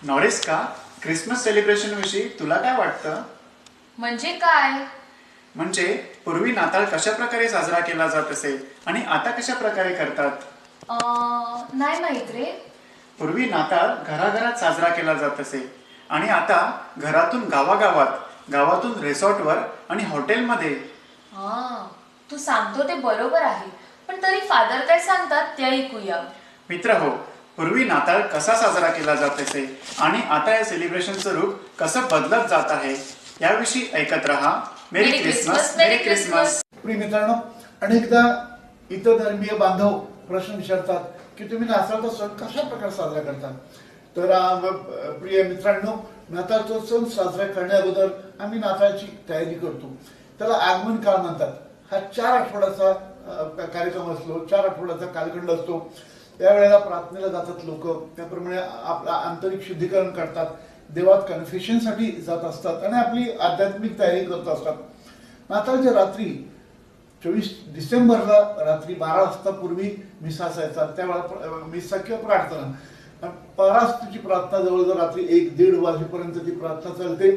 नॉरिस्का, Christmas celebration विषयी तुला काय वाटतं? म्हणजे काय? म्हणजे पूर्वी नाताळ कशा प्रकारे साजरा केला जात असे आणि आता कशा प्रकारे करतात? नाही माहित रे. पूर्वी नाताळ घराघरात साजरा केला जात असे आणि आता घरातून गावागावात, गावातून रिसॉर्टवर आणि हॉटेलमध्ये. तू सांगतो ते बरोबर आहे, पण तरी फादर काय सांगतात ते ऐकूया. मित्र हो, पूर्वी नाताळ कसा साजरा केला जात असे आणि आता या सेलिब्रेशनचं रूप कसं बदलत जात आहे याविषयी ऐकत रहा. मेरी क्रिसमस, मेरी क्रिसमस. प्रिय मित्रांनो, अनेकदा इतर धर्मीय बांधव प्रश्न विचारतात की तुम्ही नाताळचा सण कशा प्रकारे साजरा करतात. तर प्रिय मित्रांनो, नाताळचा सण साजरा करण्याबद्दल आम्ही नाताळची तयारी करतो. त्याला आगमन काळ म्हणतात. हा 4 आठवड्याचा कार्यक्रम असतो, 4 आठवड्याचा कालखंड असतो. त्यावेळेला प्रार्थनेला जातात लोक, त्याप्रमाणे आपलं आंतरिक शुद्धीकरण करतात, देवात कन्फेशनसाठी जात असतात आणि आपली आध्यात्मिक तयारी करत असतात. नाताळच्या रात्री 24 डिसेंबरला रात्री 12 वाजता पूर्वी मिसा असायचा. त्यावेळेला मिसा किंवा प्रार्थना, परास्तुची प्रार्थना जवळजवळ रात्री 1-1:30 वाजेपर्यंत ती प्रार्थना चालते.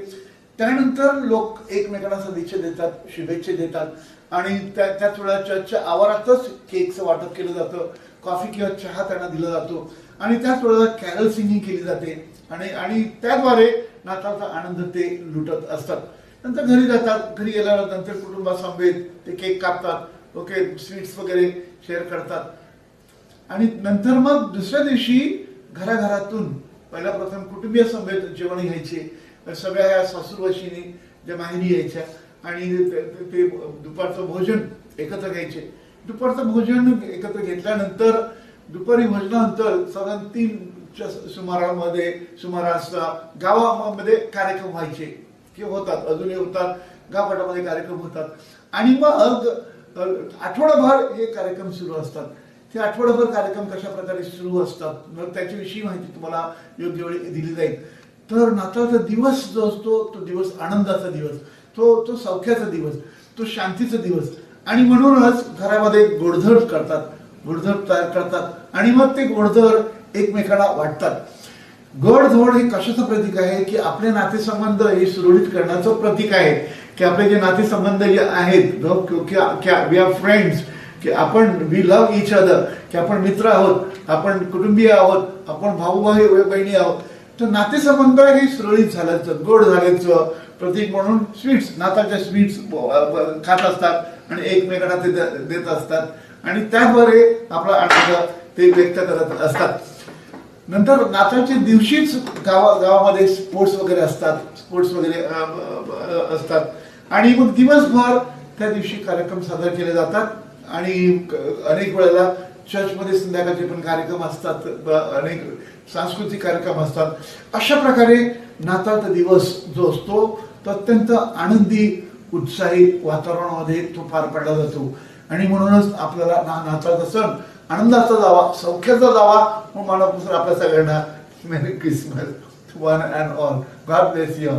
त्यानंतर लोक एकमेकांना सदिच्छा देतात, शुभेच्छा देतात आणि त्याच वेळेला चर्चच्या आवारातच केकचं वाटप केलं जातं, कॉफी किंवा चहा त्यांना दिला जातो आणि त्याच वेळेला कॅरल सिंगिंग केली जाते आणि त्याद्वारे नाताळचा आनंद ते लुटत असतात. नंतर घरी जातात. घरी गेल्यानंतर कुटुंबासमवेत ते केक कापतात, ओके, स्वीट्स वगैरे शेअर करतात आणि नंतर मग दुसऱ्या दिवशी घराघरातून पहिला प्रथम कुटुंबीय समेत जेवण घ्यायचे. सगळ्या ह्या सासूरवाशिनी ज्या माहेरी यायच्या आणि ते दुपारचं भोजन एकत्र घ्यायचे. दुपारचं भोजन एकत्र घेतल्यानंतर दुपारी भोजनानंतर साधारण 3च्या सुमारास गावामध्ये कार्यक्रम व्हायचे किंवा होतात, अजूनही होतात. गावपाटामध्ये कार्यक्रम होतात आणि मग आठवडाभर हे कार्यक्रम सुरू असतात. ते आठवडाभर कार्यक्रम कशा प्रकारे सुरू असतात, मग त्याच्याविषयी माहिती तुम्हाला योग्य वेळी दिली जाईल. तर नाताळचा दिवस जो असतो तो दिवस आनंदाचा दिवस, तो सौख्याचा दिवस, तो शांतीचा दिवस आणि म्हणूनच घरामध्ये गोडधोड करतात, गोडधोड तयार करतात आणि मग ते गोडधोड एकमेकांना वाटतात. गोडधोड हे कशाचं प्रतीक आहे की आपले नातेसंबंध हे सुरळीत करण्याचं प्रतीक आहे. की आपले जे नातेसंबंध जे आहेत, वी आर फ्रेंड्स, की आपण वी लव्ह इच अदर, की आपण मित्र आहोत, आपण कुटुंबीय आहोत, आपण भाऊ बहिणी आहोत. तर नातेसंबंध हे सुरळीत झाल्याचं, गोड झाल्याचं प्रतीक म्हणून स्वीट्स, नाताळच्या स्वीट्स खात असतात आणि एकमेकांना ते देत असतात आणि त्याद्वारे आपला आनंद ते व्यक्त करत असतात. नंतर नाताळच्या दिवशीच गावामध्ये स्पोर्ट्स वगैरे असतात आणि मग दिवसभर त्या दिवशी कार्यक्रम साजरे केले जातात आणि अनेक वेळेला चर्चमध्ये संध्याकाळचे पण कार्यक्रम असतात, अनेक सांस्कृतिक कार्यक्रम असतात. अशा प्रकारे नाताळचा दिवस जो असतो तो अत्यंत आनंदी, उत्साही वातावरणामध्ये तो पार पडला जातो. आणि म्हणूनच आपल्याला नाताळचा सण आनंदाचा जावा, सौख्याचा जावा. मग मनापासून आपल्या सगळ्यांना मेरी Christmas one and all. God bless you.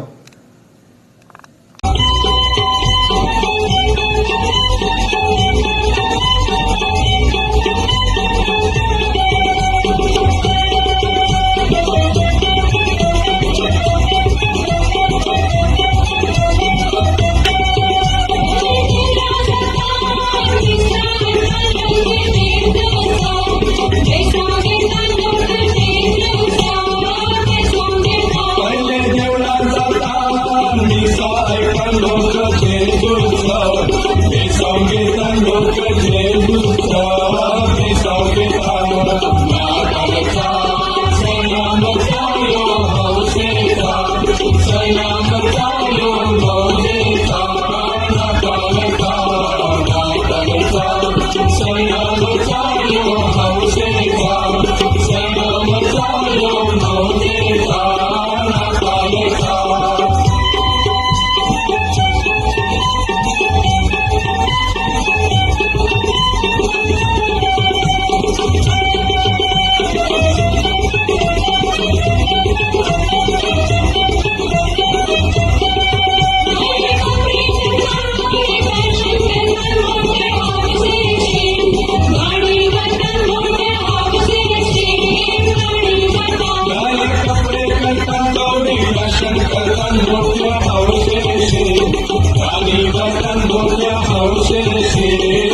Houses,